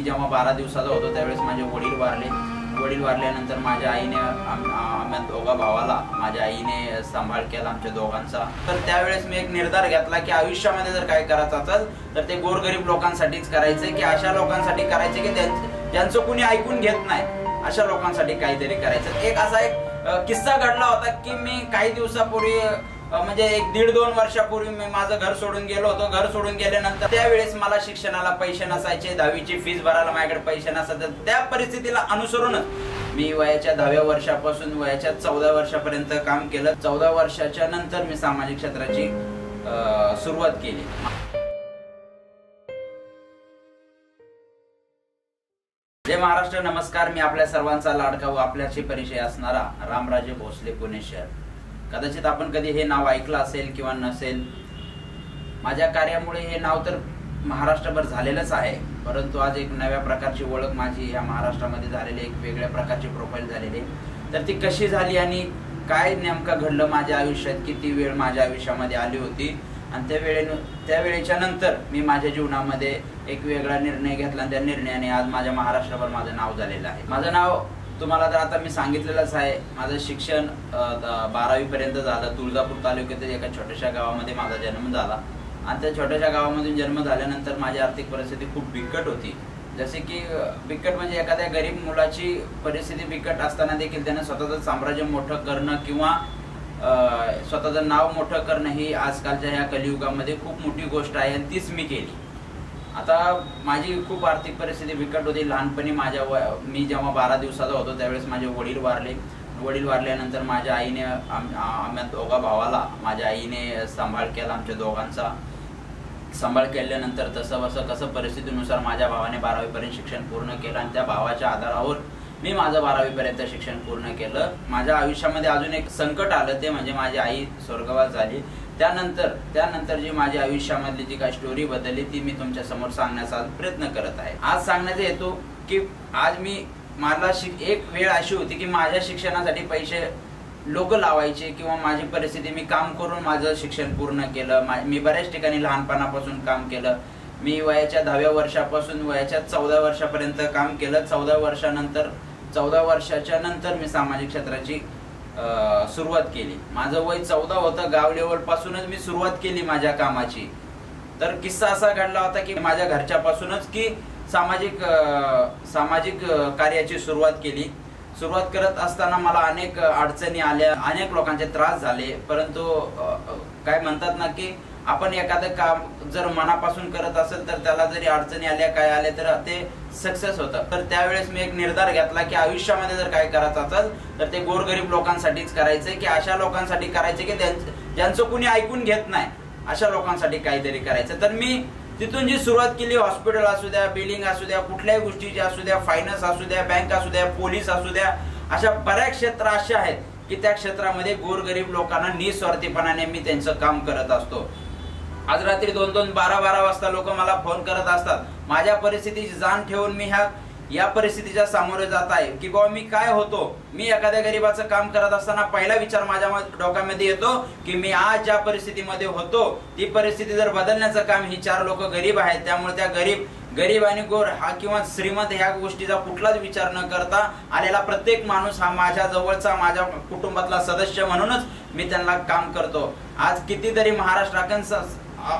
जेव्हा 12 दिवसाचा होतो त्यावेळेस माझे वडील वारल्यानंतर माझ्या आईने आम्ही दोघा भावाला माझ्या आईने सांभाळ केला आमच्या दोघांचा। तर त्यावेळेस मी एक निर्धार घेतला की आयुष्यामध्ये जर काय करायचं असेल तर ते गोरगरीब लोकांसाठीच करायचं, की अशा लोकांसाठी करायचे की ज्यांचं कुणी ऐकून घेत नाही, अशा लोकांसाठी काहीतरी करायचं। एक असा एक किस्सा घडला होता की मी काही दिवसापूर्वी म्हणजे 1-1.5-2 वर्षापूर्वी मी माझं घर सोडून गेलो होतो। घर सोडून गेल्यानंतर त्यावेळेस मला शिक्षणाला पैसे नसायचे, 10वीची फीस भरायला माझ्याकडे पैसे नसायचे। त्या परिस्थितीला अनुसरूनच मी वयाच्या 10व्या वर्षापासून वयाच्या 14 वर्षापर्यंत काम केलं। 14 वर्षाच्या नंतर मी सामाजिक क्षेत्राची सुरुवात केली। जय महाराष्ट्र, नमस्कार। मी आपल्या सर्वांचा लाडका व आपल्याशी परिचय असणारा रामराजे भोसले, पुणे शहर। कदाचित आपण कधी हे नाव ऐकलं असेल किंवा नसेल। माझ्या कार्यामुळे हे नाव तर महाराष्ट्रभर झालेलंच आहे, परंतु आज एक नव्या प्रकारची ओळख माझी या महाराष्ट्रामध्ये झालेली, एक वेगळ्या प्रकारची प्रोफाईल झालेली। तर ती कशी झाली आणि काय नेमकं घडलं माझ्या आयुष्यात, किती वेळ माझ्या आयुष्यामध्ये आली होती आणि त्या वेळेच्या नंतर मी माझ्या जीवनामध्ये एक वेगळा निर्णय घेतला आणि त्या निर्णयाने आज माझ्या महाराष्ट्राभर माझं नाव झालेलं आहे। माझं नाव तुम्हाला तर आता मी सांगितलेलंच आहे। माझं शिक्षण 12वी पर्यंत झालं। तुळजापूर तालुक्यातील एका छोट्याशा गावामध्ये माझा जन्म झाला आणि त्या छोट्याशा गावामधून जन्म झाल्यानंतर माझी आर्थिक परिस्थिती खूप बिकट होती। जसे की बिकट म्हणजे एखाद्या गरीब मुलाची परिस्थिती बिकट असताना देखील त्याने स्वतःचं साम्राज्य मोठं करणं किंवा स्वतःचं नाव मोठं करणं ही आजकालच्या ह्या कलियुगामध्ये खूप मोठी गोष्ट आहे आणि तीच मी केली। आता माझी खूप आर्थिक परिस्थिती बिकट होती। लहानपणी मी जेव्हा 12 दिवसाचा होतो त्यावेळेस माझे वडील वारल्यानंतर माझ्या आईने आम्ही दोघा भावाला माझ्या आईने सांभाळ केला आमच्या दोघांचा। सांभाळ केल्यानंतर कसं परिस्थितीनुसार माझ्या भावाने 12वी पर्यंत शिक्षण पूर्ण केलं आणि त्या भावाच्या आधारावर मी माझं 12वी पर्यंत शिक्षण पूर्ण केलं। माझ्या आयुष्यामध्ये अजून एक संकट आलं, ते म्हणजे माझी आई स्वर्गवास झाली। त्यानंतर जी माझ्या आयुष्यामधली जी काही स्टोरी बदलली ती मी तुमच्या समोर सांगण्याचा प्रयत्न करत आहे। आज सांगण्याचा हेतू की आज मला एक वेळ अशी होती की माझ्या शिक्षणासाठी पैसे लोक लावायचे किंवा माझी परिस्थिती, मी काम करून माझं शिक्षण पूर्ण केलं। मी बऱ्याच ठिकाणी लहानपणापासून काम केलं। मी वयाच्या 10व्या वर्षापासून वयाच्या 14 वर्षापर्यंत काम केलं। 14 वर्षाच्या नंतर मी सामाजिक क्षेत्राची सुरुवात केली। माझं वय 14 होतं। गाव लेवल पासूनच मी सुरुवात केली माझ्या कामाची। तर किस्सा असा घडला होता की माझ्या घरच्यापासूनच की सामाजिक कार्याची सुरुवात केली। सुरुवात करत असताना मला अनेक अडचणी आल्या, अनेक लोकांचे त्रास झाले, परंतु काय म्हणतात ना की आपण एखादं काम जर मनापासून करत असेल तर त्याला जरी अडचणी आल्या काय आल्या तर ते सक्सेस होतं। तर त्यावेळेस मी एक निर्धार घेतला की आयुष्यामध्ये जर काय करायचं असेल तर ते गोरगरीब लोकांसाठीच करायचंय, की अशा लोकांसाठी करायचे की ज्यांचं कुणी ऐकून घेत नाही, अशा लोकांसाठी काहीतरी करायचं। तर मी तिथून जी सुरुवात केली, हॉस्पिटल असू द्या, बिल्डिंग असू द्या, कुठल्याही गोष्टीची असू द्या, फायनान्स असू द्या, बँक असू द्या, पोलीस असू द्या, अशा बऱ्याच क्षेत्र असे आहेत की त्या क्षेत्रामध्ये गोरगरीब लोकांना निस्वार्थीपणाने मी त्यांचं काम करत असतो। आज रात्री 2-2, 12-12 वाजता लोक मला फोन करत असतात। माझ्या परिस्थितीची जाण ठेवून मी या परिस्थितीच्या सामोरे जात आहे की बाबा मी काय होतो। मी एखाद्या गरीबाचं काम करत असताना पहिला विचार माझ्या डोक्यामध्ये येतो की मी आज ज्या परिस्थितीमध्ये होतो ती परिस्थिती जर बदलण्याचं काम, ही 4 लोक गरीब आहेत, त्यामुळे त्या गरीब आणि गोर हा किंवा श्रीमंत ह्या गोष्टीचा कुठलाच विचार न करता आलेला प्रत्येक माणूस हा माझ्या जवळचा, माझ्या कुटुंबातला सदस्य म्हणूनच मी त्यांना काम करतो। आज कितीतरी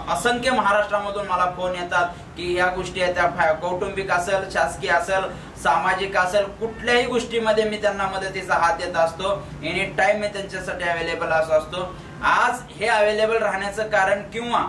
असंख्य महाराष्ट्रामधून मला फोन येतात की ह्या गोष्टी आहेत, त्या कौटुंबिक असेल, शासकीय असेल, सामाजिक असेल, कुठल्याही गोष्टीमध्ये मी त्यांना मदतीचा हात देत असतो। एनी टाइम मी त्यांच्यासाठी अवेलेबल असतो। आज हे अवेलेबल राहण्याचं कारण किंवा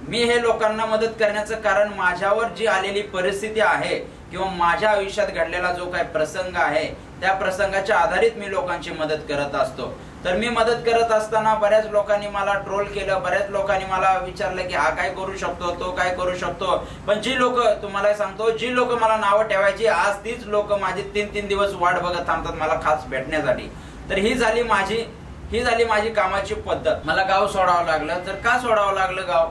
मी हे लोकांना मदत करण्याचं कारण माझ्यावर जी आलेली परिस्थिती आहे किंवा माझ्या आयुष्यात घडलेला जो काही प्रसंग आहे त्या प्रसंगाच्या आधारित मी लोकांची मदत करत असतो। तर मी मदत करत असताना बऱ्याच लोकांनी मला ट्रोल केलं, बऱ्याच लोकांनी मला विचारलं की हा काय करू शकतो, तो काय करू शकतो। पण जी लोक, तुम्हाला सांगतो, जी लोक मला नावं ठेवायची आज तीच लोक माझी 3-3 दिवस वाट बघत थांबतात मला खास भेटण्यासाठी। तर ही झाली माझी कामाची पद्धत। मला गाव सोडावं लागलं। तर का सोडावं लागलं गाव?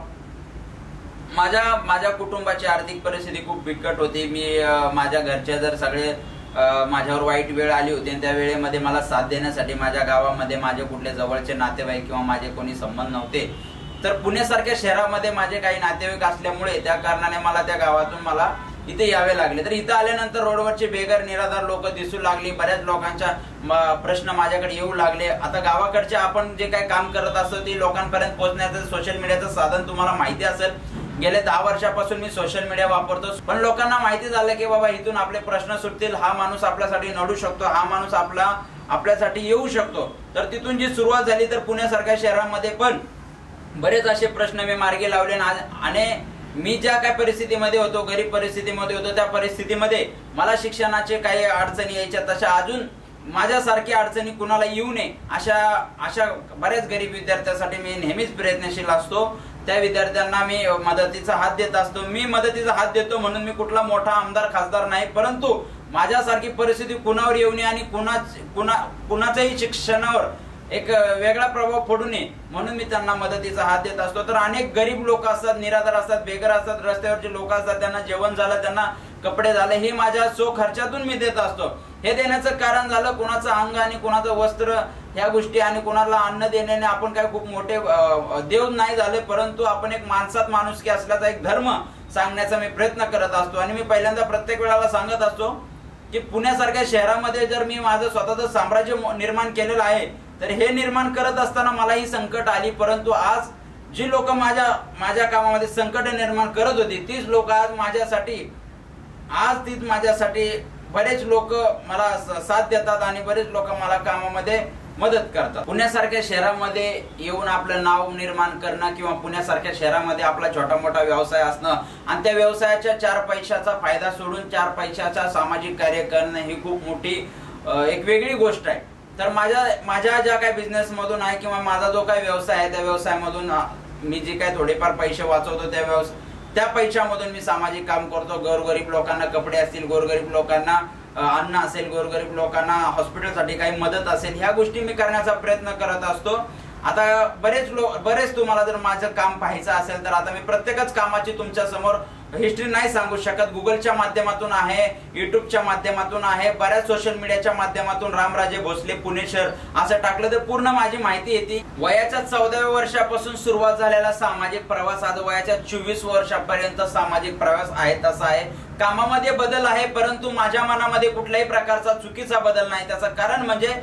माझ्या कुटुंबाची आर्थिक परिस्थिती खूप बिकट होती। माझ्या घरचे जर सगळे माझ्यावर वाईट वेळ आली होती आणि त्या वेळेमध्ये मला साथ देण्यासाठी माझ्या गावामध्ये माझे कुठले जवळचे नातेवाईक किंवा माझे कोणी संबंध नव्हते। तर पुण्यासारख्या शहरामध्ये माझे काही नातेवाईक असल्यामुळे त्या कारणाने मला त्या गावातून इथे यावे लागले। तर इथं आल्यानंतर रोडवरचे बेघर निराधार लोक दिसू लागली, बऱ्याच लोकांच्या प्रश्न माझ्याकडे येऊ लागले। आता गावाकडचे आपण जे काही काम करत असतो ते लोकांपर्यंत पोहोचण्याचं सोशल मीडियाचं साधन तुम्हाला माहिती असेल। गेले 10 वर्षापासून मी सोशल मीडिया वापरतो, पण लोकांना माहिती झालं की बाबा इथून आपले प्रश्न सुटतील, हा माणूस आपल्यासाठी लढू शकतो, हा माणूस आपल्यासाठी येऊ शकतो। तर तिथून जी सुरुवात झाली, तर पुण्यासारख्या शहरामध्ये पण बरेच असे प्रश्न मी मार्गी लावले आणि मी ज्या काही परिस्थितीमध्ये होतो, गरीब परिस्थितीमध्ये होतो, त्या परिस्थितीमध्ये मला शिक्षणाचे काही अडचणी यायच्या, तशा अजून माझ्यासारखी अडचणी कुणाला येऊ नये अशा बऱ्याच गरीब विद्यार्थ्यांसाठी मी नेहमीच प्रयत्नशील असतो। त्या विद्यार्थ्यांना मी मदतीचा हात देत असतो। मी मदतीचा हात देतो म्हणून मी कुठला मोठा आमदार खासदार नाही, परंतु माझ्यासारखी परिस्थिती कुणावर येऊ नये आणि कुणाच्याही शिक्षणावर एक वेगळा प्रभाव पडू नये म्हणून मी त्यांना मदतीचा हात देत असतो। तर अनेक गरीब लोक असतात, निराधार असतात, बेघर असतात, रस्त्यावरचे लोक असतात, त्यांना जेवण झालं, त्यांना कपडे झाले, हे माझ्या खर्चातून मी देत असतो। हे देण्याचं कारण झालं कुणाचं अंग आणि कुणाचं वस्त्र ह्या गोष्टी, आणि कुणाला अन्न देण्याने आपण काय खूप मोठे देव नाही झाले, परंतु आपण एक माणसात माणुसकी असल्याचा एक धर्म सांगण्याचा मी प्रयत्न करत असतो। आणि मी पहिल्यांदा प्रत्येक वेळेला सांगत असतो की पुण्यासारख्या शहरामध्ये जर मी माझं स्वतःचं साम्राज्य निर्माण केलेलं आहे, तर हे निर्माण करत असताना मला ही संकट आली, परंतु आज जी लोक माझ्या कामामध्ये संकट निर्माण करत होती, तीच लोक आज माझ्यासाठी बरेच लोक मला साथ देतात आणि बरेच लोक मला कामामध्ये मदत करतात। पुण्यासारख्या शहरामध्ये येऊन आपलं नाव निर्माण करणं किंवा पुण्यासारख्या शहरामध्ये आपला छोटा मोठा व्यवसाय असणं आणि त्या व्यवसायाच्या 4 पैशाचा फायदा सोडून 4 पैशाचा सामाजिक कार्य करणं ही खूप मोठी एक वेगळी गोष्ट आहे। तर माझ्या ज्या काही बिझनेस मधून आहे किंवा माझा जो काही व्यवसाय आहे, त्या व्यवसायामधून मी जे काही थोडेफार पैसे वाचवतो, त्या पैशामधून मी सामाजिक काम करतो। गोरगरीब लोकांना कपडे असतील, गोरगरीब लोकांना अन्न असेल, गोरगरीब लोकांना हॉस्पिटलसाठी काही मदत असेल, ह्या गोष्टी मी करण्याचा प्रयत्न करत असतो। आता बरेच तुम्हाला जर माझं काम पाहायचं असेल तर आता मी प्रत्येकच कामाची तुमच्या समोर हिस्ट्री नाही सांगू शकत। गुगलच्या माध्यमातून आहे, युट्यूबच्या माध्यमातून आहे, बऱ्याच सोशल मीडियाच्या माध्यमातून रामराजे भोसले पुणे शहर असं टाकलं तर पूर्ण माझी माहिती येते। वयाच्या 14व्या वर्षापासून सुरुवात झालेला सामाजिक प्रवास आज वयाच्या 24 वर्षापर्यंत सामाजिक प्रवास आहे तसा आहे। कामामध्ये बदल आहे, परंतु माझ्या मनामध्ये कुठल्याही प्रकारचा चुकीचा बदल नाही। त्याचं कारण म्हणजे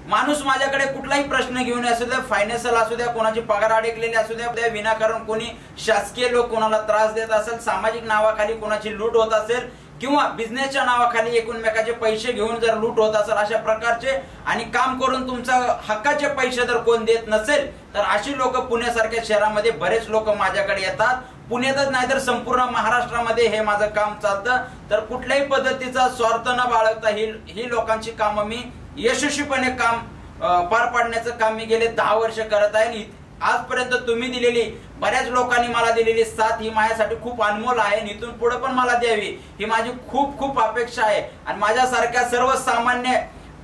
माणूस माझ्याकडे कुठलाही प्रश्न घेऊन असू द्या, फायनान्शियल असू द्या, कोणाची पगार अडकलेली असू द्या, विनाकारण कोणी शासकीय लोक कोणाला त्रास देत असेल, सामाजिक नावाखाली कोणाची लूट होत असेल किंवा बिझनेसच्या नावाखाली एकमेकाचे पैसे घेऊन जर लूट होत असेल, अशा प्रकारचे आणि काम करून तुमचा हक्काचे पैसे जर कोण देत नसेल, तर अशी लोक पुण्यासारख्या शहरामध्ये बरेच लोक माझ्याकडे येतात। पुण्यातच नाही तर संपूर्ण महाराष्ट्रामध्ये हे माझं काम चालतं। तर कुठल्याही पद्धतीचा स्वार्थ न बाळगता ही लोकांची कामं मी यशस्वीपणे पार पाडण्याचं काम मी गेले 10 वर्ष करत आहे। आजपर्यंत तुम्ही दिलेली, बऱ्याच लोकांनी मला दिलेली साथ ही माझ्यासाठी खूप अनमोल आहे। इथून पुढे पण मला द्यावी ही माझी खूप अपेक्षा आहे। आणि माझ्यासारख्या सर्वसामान्य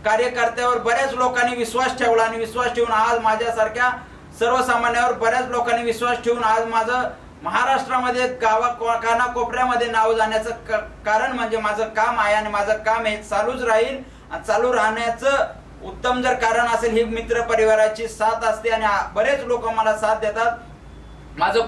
कार्यकर्त्यावर बऱ्याच लोकांनी विश्वास ठेवला आणि विश्वास ठेवून आज माझ्यासारख्या सर्वसामान्यावर बऱ्याच लोकांनी विश्वास ठेवून आज माझं महाराष्ट्रामध्ये कानाकोपऱ्यामध्ये नाव जाण्याचं कारण म्हणजे माझं काम आहे आणि माझं काम हे चालूच राहील। चालू राहण्याचं उत्तम जर कारण असेल ही मित्र परिवाराची साथ असते आणि बरेच लोक मला साथ देतात। माझं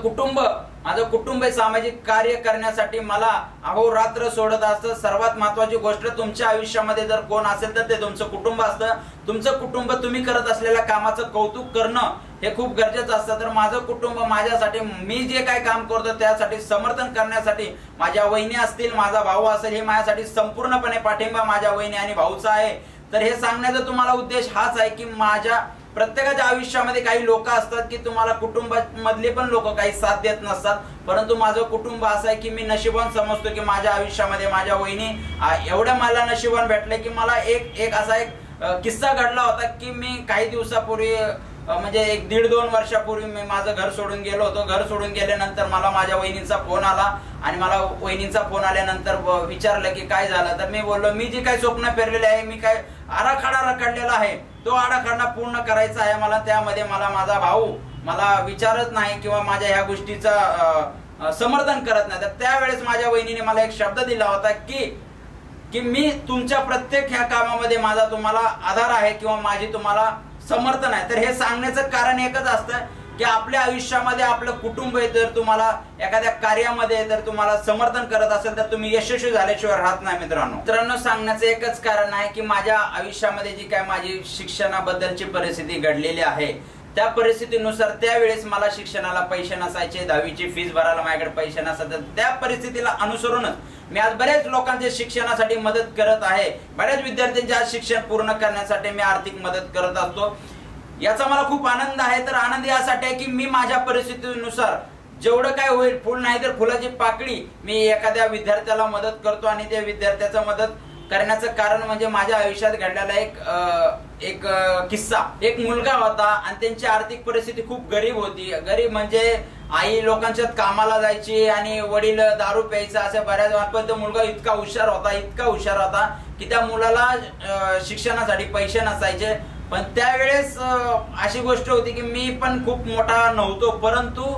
कुटुंब सामाजिक कार्य करण्यासाठी मला अहोरात्र सोडत असतं। सर्वात महत्वाची गोष्ट तुमच्या आयुष्यामध्ये जर कोण असेल तर ते तुमचं कुटुंब असतं। तुमचं कुटुंब तुम्ही करत असलेल्या कामाचं कौतुक करणं हे खूप गरजेचं असतं। तर माझं कुटुंब माझ्यासाठी, मी जे काय काम करतो त्यासाठी समर्थन करण्यासाठी माझ्या वहिनी असतील, माझा भाऊ असेल, हे माझ्यासाठी संपूर्णपणे पाठिंबा माझ्या वहिनी आणि भाऊचा आहे। तर हे सांगण्याचा तुम्हाला उद्देश हाच आहे की माझ्या प्रत्येकाच्या आयुष्यामध्ये काही लोक असतात की तुम्हाला कुटुंबामधले पण लोक काही साथ देत नसतात, परंतु माझं कुटुंब असं आहे की मी नशिबान समजतो की माझ्या आयुष्यामध्ये माझ्या वहिनी एवढ्या मला नशिबान भेटले की मला एक असा एक किस्सा घडला होता की मी काही दिवसापूर्वी म्हणजे 1-1.5-2 वर्षापूर्वी मी माझं घर सोडून गेलो होतो। घर सोडून गेल्यानंतर मला माझ्या वहिनींचा फोन आला आणि मला वहिनींचा फोन आल्यानंतर विचारलं की काय झालं, तर मी बोललो मी जी काही स्वप्न पेरलेले आहे, मी काय आराखडा रखडलेला आहे, तो आराखडा पूर्ण करायचा आहे मला। त्यामध्ये माझा भाऊ मला विचारत नाही किंवा माझ्या ह्या गोष्टीचा समर्थन करत नाही। तर त्यावेळेस माझ्या वहिनीने मला एक शब्द दिला होता की मी तुमच्या प्रत्येक ह्या कामामध्ये माझा तुम्हाला आधार आहे किंवा माझी तुम्हाला समर्थन आहे। तर हे सांगण्याचं कारण एकच असतं की आपल्या आयुष्यामध्ये आपलं कुटुंब जर तुम्हाला एखाद्या कार्यामध्ये जर तुम्हाला समर्थन करत असेल तर तुम्ही यशस्वी झाल्याशिवाय राहत नाही मित्रांनो सांगण्याचं एकच कारण आहे की माझ्या आयुष्यामध्ये जी काय माझी शिक्षणाबद्दलची परिस्थिती घडलेली आहे त्या परिस्थितीनुसार त्यावेळेस मला शिक्षणाला पैसे नसायचे, 10वीची फीस भरायला माझ्याकडे पैसे नसायचे, त्या परिस्थितीला अनुसरूनच मी आज बऱ्याच लोकांचे शिक्षणासाठी मदत करत आहे, बऱ्याच विद्यार्थ्यांचे आज शिक्षण पूर्ण करण्यासाठी मी आर्थिक मदत करत असतो। याचा मला खूप आनंद आहे। तर आनंद यासाठी आहे की मी माझ्या परिस्थितीनुसार जेवढं काय होईल, फुल नाही तर फुलाची पाकळी, मी एखाद्या विद्यार्थ्याला मदत करतो आणि त्या विद्यार्थ्याचा मदत करण्याचं कारण म्हणजे माझ्या आयुष्यात घडलेला एक किस्सा। एक मुलगा होता आणि त्यांची आर्थिक परिस्थिती खूप गरीब होती। गरीब म्हणजे आई लोकांच्यात कामाला जायची आणि वडील दारू प्यायचा, अशा बऱ्याच पण तो मुलगा इतका हुशार होता की त्या मुलाला शिक्षणासाठी पैसे नसायचे। पण त्यावेळेस अशी गोष्ट होती की मी पण खूप मोठा नव्हतो, परंतु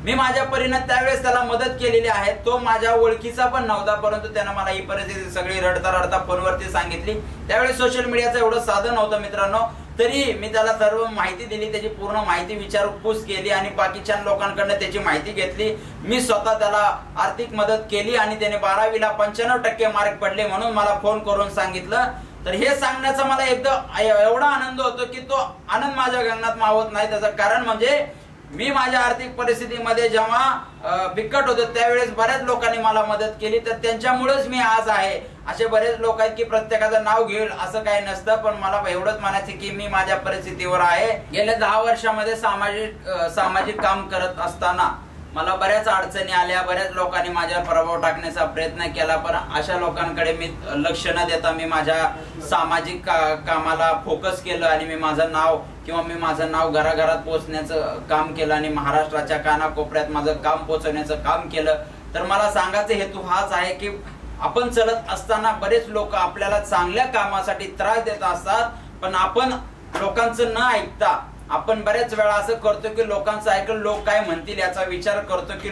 मी माझ्या परीने त्यावेळेस त्याला मदत केलेली आहे। तो माझ्या ओळखीचा पण नव्हता, परंतु त्याने मला ही परिस्थिती सगळी रडता रडता फोनवरती सांगितली। त्यावेळेस सोशल मीडियाचं एवढं साधन नव्हतं मित्रांनो, तरी मी त्याला सर्व माहिती दिली, त्याची पूर्ण माहिती विचारपूस केली आणि बाकीच्या लोकांकडून त्याची माहिती घेतली। मी स्वतः त्याला आर्थिक मदत केली आणि त्याने 12वीला 95% मार्क पडले म्हणून मला फोन करून सांगितलं। तर हे सांगण्याचा मला एकदम एवढा आनंद होतो की तो आनंद माझ्या गगनात मावत नाही। त्याचं कारण म्हणजे मी माझ्या आर्थिक परिस्थितीमध्ये जेव्हा बिकट होतो त्यावेळेस बऱ्याच लोकांनी मला मदत केली, तर त्यांच्यामुळेच मी आज आहे। असे बरेच लोक आहेत की प्रत्येकाचं नाव घेईल असं काही नसतं, पण मला एवढंच म्हणायचं की मी माझ्या परिस्थितीवर आहे। गेल्या 10 वर्षामध्ये सामाजिक काम करत असताना मला बऱ्याच अडचणी आल्या, बऱ्याच लोकांनी माझ्यावर प्रभाव टाकण्याचा प्रयत्न केला, पण अशा लोकांकडे मी लक्ष न देता मी माझ्या सामाजिक कामाला फोकस केलं आणि मी माझं नाव घराघरात पोहोचण्याचं काम केलं आणि महाराष्ट्राच्या कानाकोपऱ्यात माझं काम पोहोचवण्याचं काम केलं। तर मला सांगायचा हेतू हाच आहे की आपण चलत असताना बरेच लोक आपल्याला चांगल्या कामासाठी त्रास देत असतात, पण आपण लोकांचं न ऐकता आपण बरेच वेळा असं करतो की लोकांचं ऐकून लोक काय म्हणतील याचा विचार करतो की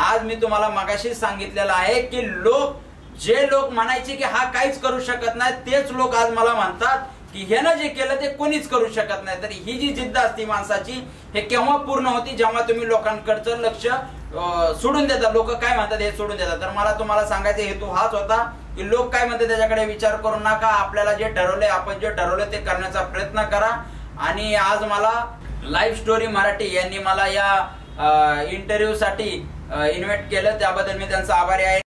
आज मी तुम्हाला मगाशी सांगितलेलं आहे की जे लोक म्हणायचे की हा काहीच करू शकत नाही, तेच लोक आज मला म्हणतात की ह्यानं जे केलं ते कोणीच करू शकत नाही। तर ही जी जिद्द असते माणसाची हे केव्हा पूर्ण होती, जेव्हा तुम्ही लोकांकडचं लक्ष सोडून देता, लोक काय म्हणतात हे सोडून देतात। तर मला तुम्हाला सांगायचा हेतू हाच होता की लोक काय म्हणतात त्याच्याकडे विचार करू नका, आपल्याला जे ठरवलंय आपण जे ठरवलंय ते करण्याचा प्रयत्न करा। आणि आज मला लाईव्ह स्टोरी मराठी यांनी मला या इंटरव्ह्यू साठी इन्व्हाइट केलं, त्याबद्दल मी त्यांचा आभारी आहे।